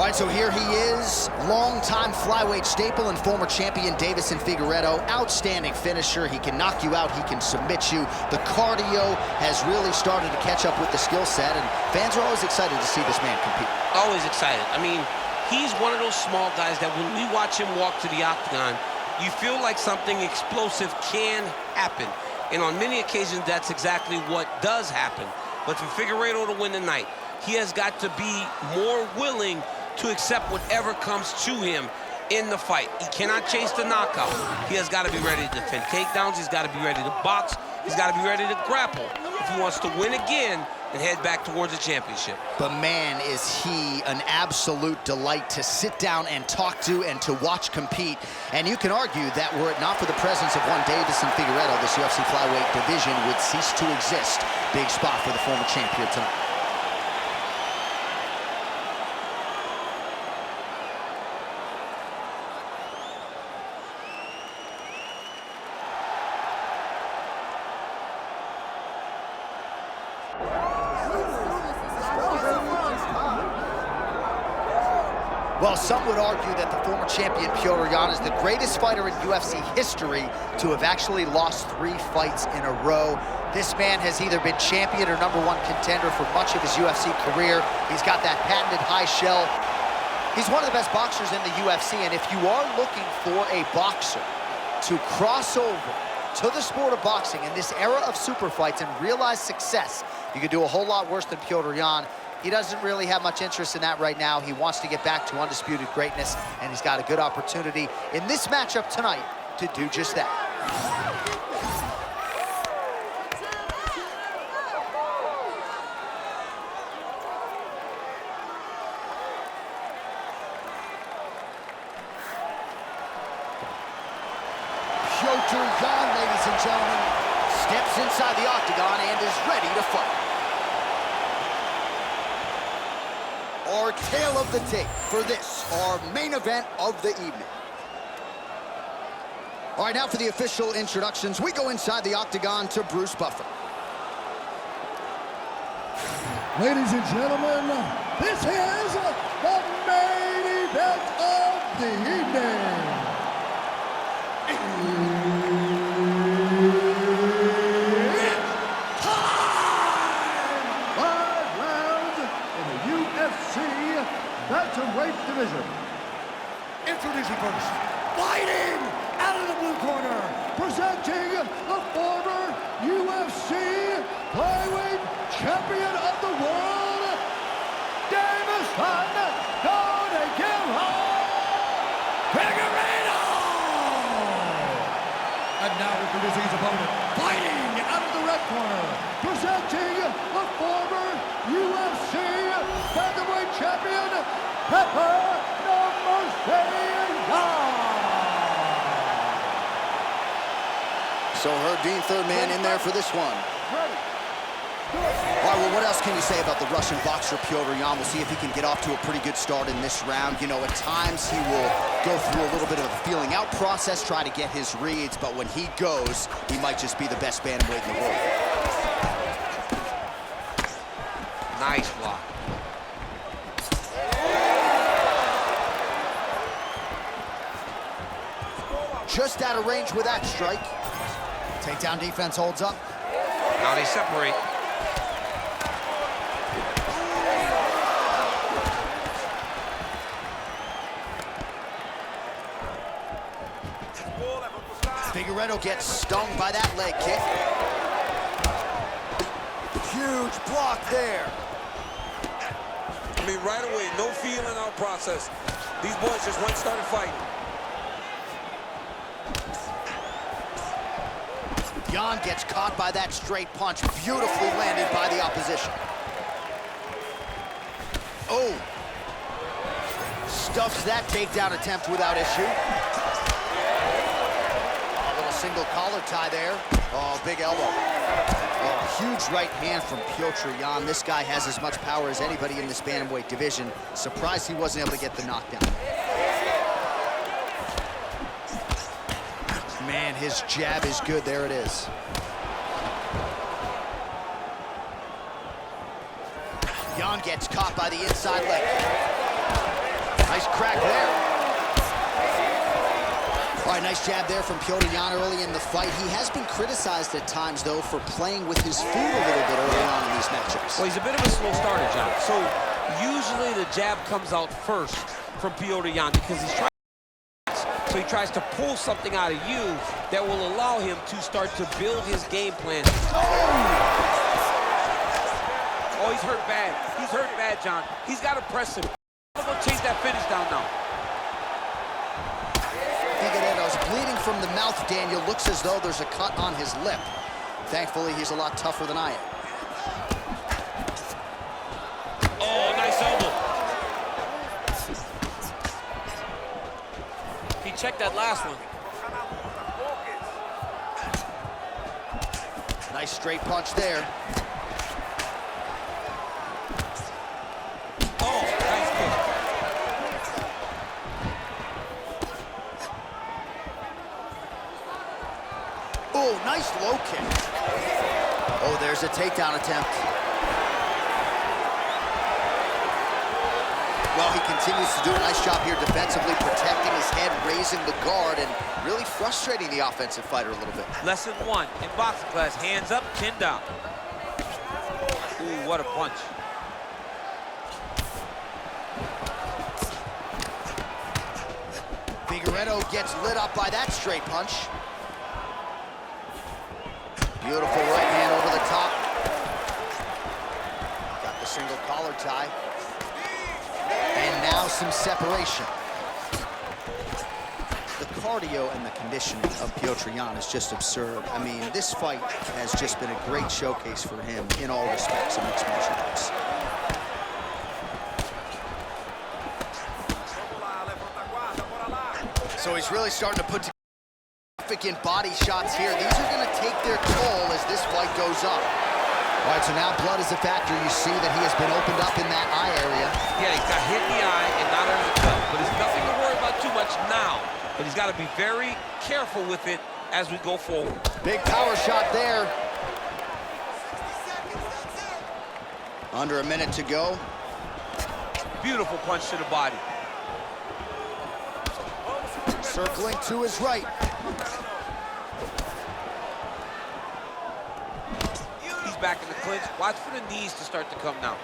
All right, so here he is, longtime flyweight staple and former champion Deiveson Figueiredo. Outstanding finisher. He can knock you out, he can submit you. The cardio has really started to catch up with the skill set, and fans are always excited to see this man compete. Always excited. I mean, he's one of those small guys that when we watch him walk to the octagon, you feel like something explosive can happen. And on many occasions, that's exactly what does happen. But for Figueiredo to win tonight, he has got to be more willing to accept whatever comes to him in the fight. He cannot chase the knockout. He has got to be ready to defend takedowns. He's got to be ready to box. He's got to be ready to grapple if he wants to win again and head back towards a championship. But man, is he an absolute delight to sit down and talk to and to watch compete. And you can argue that were it not for the presence of one Deiveson Figueiredo, this UFC flyweight division would cease to exist. Big spot for the former champion tonight. Well, some would argue that the former champion Petr is the greatest fighter in UFC history to have actually lost 3 fights in a row. This man has either been champion or #1 contender for much of his UFC career. He's got that patented high shell. He's one of the best boxers in the UFC, and if you are looking for a boxer to cross over to the sport of boxing in this era of super fights and realize success, you could do a whole lot worse than Petr. He doesn't really have much interest in that right now. He wants to get back to undisputed greatness, and he's got a good opportunity in this matchup tonight to do just that. Petr, ladies and gentlemen, steps inside the octagon and is ready to fight. Our tale of the tape for this, our main event of the evening. All right, now for the official introductions, we go inside the octagon to Bruce Buffer. Ladies and gentlemen, this is the main event of the evening. Bantamweight division. Introducing first, fighting out of the blue corner, presenting the former UFC flyweight champion of the world, Deiveson Figueiredo. And now introducing his opponent, fighting out of the red corner, presenting the former UFC Bantamweight champion, Petr. So Dean, third man in there for this one. All right, well, what else can you say about the Russian boxer Petr? We'll see if he can get off to a pretty good start in this round. You know, at times he will go through a little bit of a feeling out process, try to get his reads, but when he goes, he might just be the best bantamweight in the world. Nice block. Just out of range with that strike. Takedown defense holds up. Now they separate. Figueiredo gets stung by that leg kick. Huge block there. I mean, right away, no feeling out process. These boys just went and started fighting. Jan gets caught by that straight punch, beautifully landed by the opposition. Oh! Stuffs that takedown attempt without issue. A little single collar tie there. Oh, big elbow. Oh, huge right hand from Petr. This guy has as much power as anybody in this bantamweight division. Surprised he wasn't able to get the knockdown. Man, his jab is good. There it is. Jan gets caught by the inside leg. Nice crack there. All right, nice jab there from Petr early in the fight. He has been criticized at times, though, for playing with his food a little bit early on in these matchups. Well, he's a bit of a slow starter, John. So usually the jab comes out first from Petr because he's trying. So he tries to pull something out of you that will allow him to start to build his game plan. Oh, he's hurt bad. He's hurt bad, John. He's got to press him. I'm going to chase that finish down now. Figueiredo's bleeding from the mouth, Daniel. Looks as though there's a cut on his lip. Thankfully, he's a lot tougher than I am. Oh, nice elbow. He checked that last one. Nice straight punch there. Oh, nice kick. Oh, nice low kick. Oh, there's a takedown attempt. Well, he continues to do a nice job here defensively, protecting his head, raising the guard, and really frustrating the offensive fighter a little bit. Lesson 1 in boxing class, hands up, chin down. Ooh, what a punch. Figueiredo gets lit up by that straight punch. Beautiful right hand over the top. Got the single collar tie. And now some separation. The cardio and the conditioning of Petr is just absurd. I mean, this fight has just been a great showcase for him in all respects in mixed martial arts. So he's really starting to put together significant body shots here. These are going to take their toll as this fight goes up. All right, so now blood is a factor. You see that he has been opened up in that eye area. Yeah, he got hit in the eye and not under the belt, but it's nothing to worry about too much now. But he's got to be very careful with it as we go forward. Big power shot there. Under a minute to go. Beautiful punch to the body. Circling to his right. He's back in the clinch. Watch for the knees to start to come now.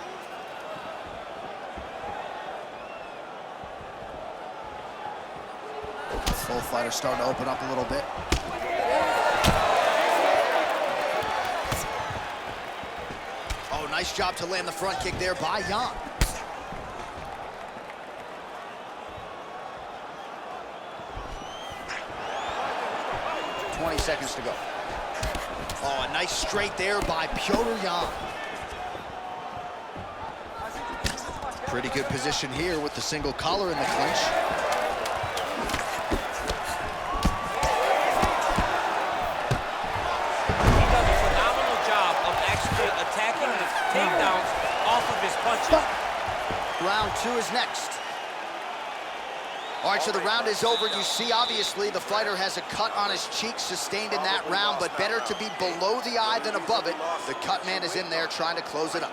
Both fighters starting to open up a little bit. Oh, nice job to land the front kick there by Jan. 20 seconds to go. Oh, a nice straight there by Petr. Pretty good position here with the single collar in the clinch. He does a phenomenal job of actually attacking the takedowns off of his punches. Round 2 is next. All right, so the round is over. You see, obviously, the fighter has a cut on his cheek sustained in that round, but better to be below the eye than above it. The cut man is in there trying to close it up.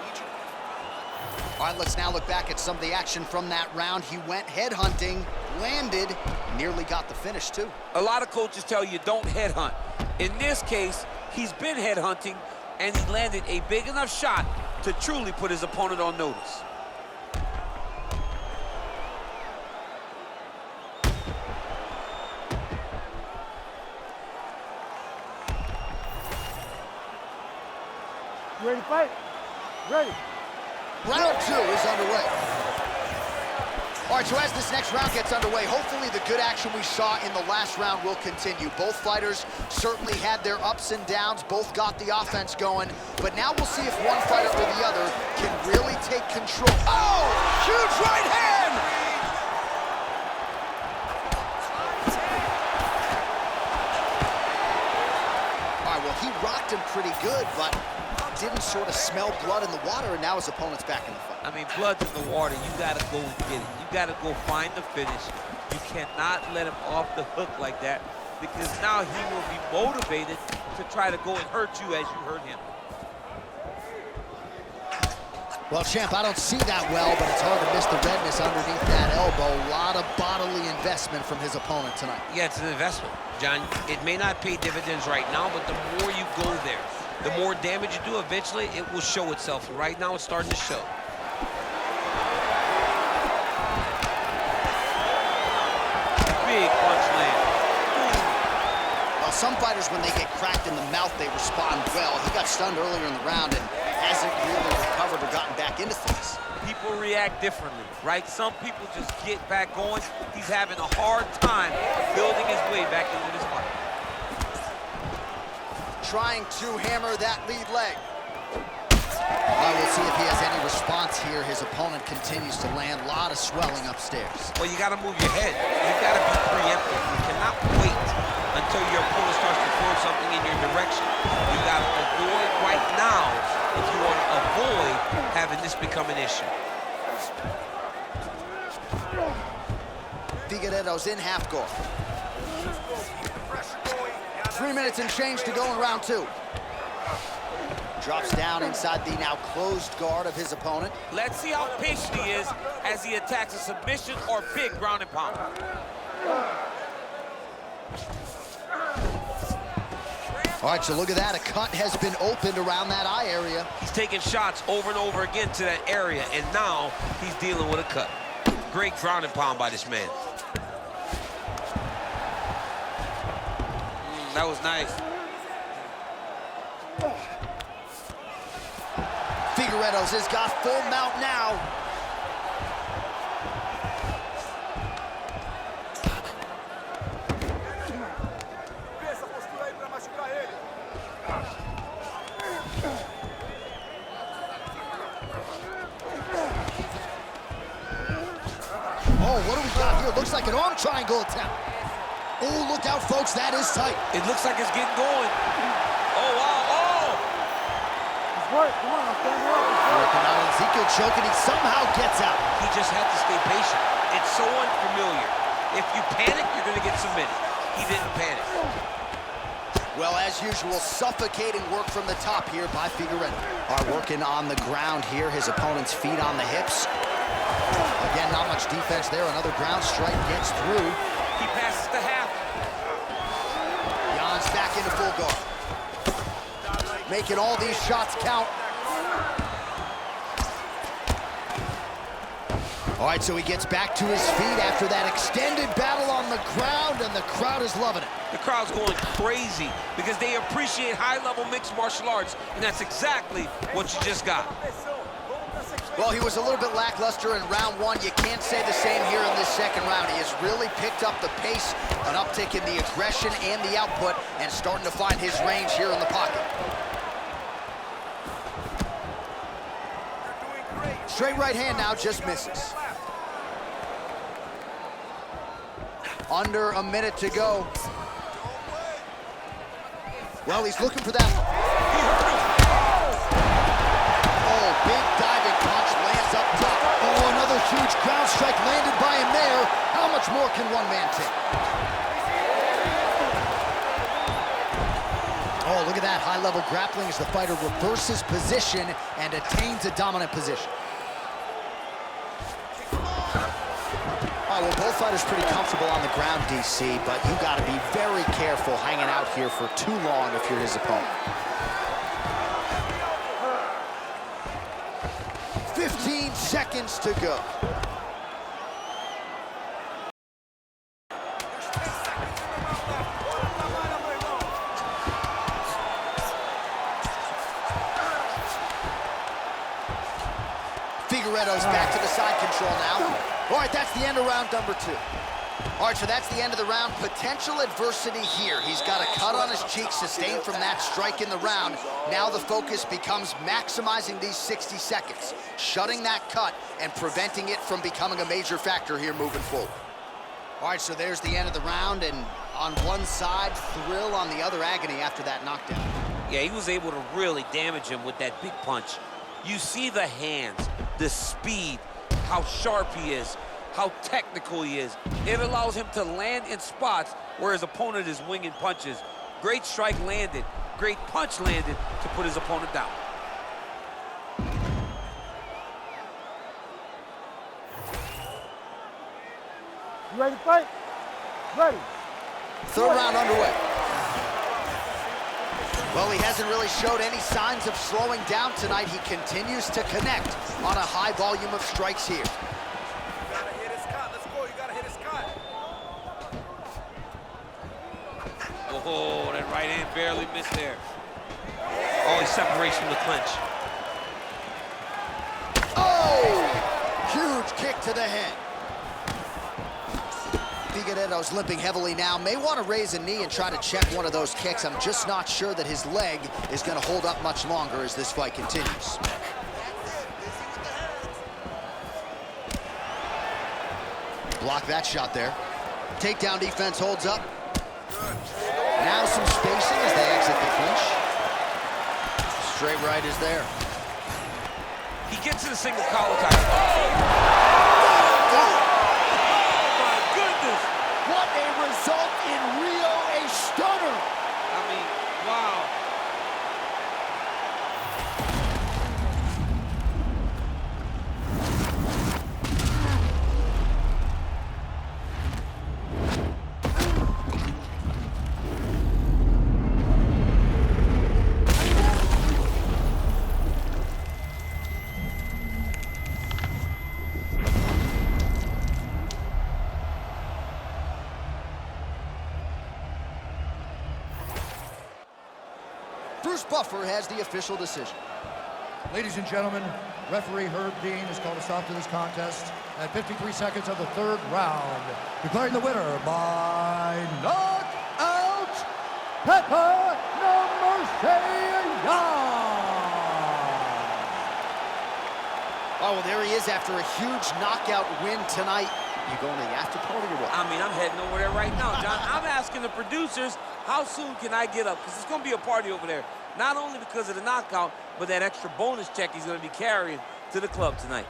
All right, let's now look back at some of the action from that round. He went headhunting, landed, nearly got the finish, too. A lot of coaches tell you don't headhunt. In this case, he's been headhunting, and he landed a big enough shot to truly put his opponent on notice. You ready to fight? Ready. Round 2 is underway. All right, so as this next round gets underway, hopefully the good action we saw in the last round will continue. Both fighters certainly had their ups and downs, both got the offense going, but now we'll see if one fighter or the other can really take control. Oh, huge right hand! All right, well, he rocked him pretty good, but didn't sort of smell blood in the water, and now his opponent's back in the fight. I mean, blood's in the water. You got to go and get it. You got to go find the finish. You cannot let him off the hook like that, because now he will be motivated to try to go and hurt you as you hurt him. Well, champ, I don't see that well, but it's hard to miss the redness underneath that elbow. A lot of bodily investment from his opponent tonight. Yeah, it's an investment, John. It may not pay dividends right now, but the more you go there, the more damage you do, eventually it will show itself. And right now, it's starting to show. Big punch land. Well, some fighters, when they get cracked in the mouth, they respond well. He got stunned earlier in the round and hasn't really recovered or gotten back into things. People react differently, right? Some people just get back going. He's having a hard time building his way back into this fight. Trying to hammer that lead leg. We'll see if he has any response here. His opponent continues to land. A lot of swelling upstairs. Well, you got to move your head. You got to be preemptive. You cannot wait until your opponent starts to throw something in your direction. You got to avoid right now if you want to avoid having this become an issue. Figueiredo's in half guard. 3 minutes and change to go in round 2. Drops down inside the now closed guard of his opponent. Let's see how patient he is as he attacks a submission or big ground and pound. All right, so look at that. A cut has been opened around that eye area. He's taking shots over and over again to that area, and now he's dealing with a cut. Great ground and pound by this man. That was nice. Figueiredo's has got full mount now. Oh, what do we got here? Looks like an arm triangle attempt. Oh, look out, folks. That is tight. It looks like it's getting going. Oh, wow. Oh! Come on, stand up. Working out Ezekiel choke, and he somehow gets out. He just had to stay patient. It's so unfamiliar. If you panic, you're going to get submitted. He didn't panic. Well, as usual, suffocating work from the top here by Figueiredo. Are working on the ground here. His opponent's feet on the hips. Again, not much defense there. Another ground strike gets through. He passes the half. Jan's back into full guard. Making all these shots count. All right, so he gets back to his feet after that extended battle on the ground, and the crowd is loving it. The crowd's going crazy because they appreciate high-level mixed martial arts, and that's exactly what you just got. Well, he was a little bit lackluster in round 1. You can't say the same here in this second round. He has really picked up the pace, an uptick in the aggression and the output, and starting to find his range here in the pocket. Straight right hand now, just misses. Under a minute to go. Well, he's looking for that. Oh, big diving punch lands up top. Oh, another huge ground strike landed by him there. How much more can one man take? Oh, look at that high-level grappling as the fighter reverses position and attains a dominant position. All right, well, both fighters pretty comfortable on the ground, DC, but you got to be very careful hanging out here for too long if you're his opponent. 15 seconds to go. Figueiredo's back to the side control now. All right, that's the end of round number 2. All right, so that's the end of the round. Potential adversity here. He's got a cut on his cheek sustained from that strike in the round. Now the focus becomes maximizing these 60 seconds, shutting that cut and preventing it from becoming a major factor here moving forward. All right, so there's the end of the round, and on one side, thrill, on the other, agony after that knockdown. Yeah, he was able to really damage him with that big punch. You see the hands, the speed, how sharp he is, how technical he is. It allows him to land in spots where his opponent is winging punches. Great strike landed, great punch landed to put his opponent down. You ready to fight? Ready. Third round underway. Well, he hasn't really showed any signs of slowing down tonight. He continues to connect on a high volume of strikes here. You gotta hit his cut. Let's go. You gotta hit his cut. Oh, that right hand barely missed there. Oh, he separates from the clinch. Oh! Huge kick to the head. Figueiredo's limping heavily now. May want to raise a knee and try to check one of those kicks. I'm just not sure that his leg is going to hold up much longer as this fight continues. Block that shot there. Takedown defense holds up. Now some spacing as they exit the clinch. Straight right is there. He gets to the single collar tie. What a result in Rio, a stunner. I mean, wow. Bruce Buffer has the official decision. Ladies and gentlemen, referee Herb Dean has called a stop to this contest at 53 seconds of the third round, declaring the winner by knockout, Petr Oh, well, there he is after a huge knockout win tonight. You going to the after party or what? I mean, I'm heading over there right now, John. I'm asking the producers, how soon can I get up? Because it's going to be a party over there. Not only because of the knockout, but that extra bonus check he's going to be carrying to the club tonight.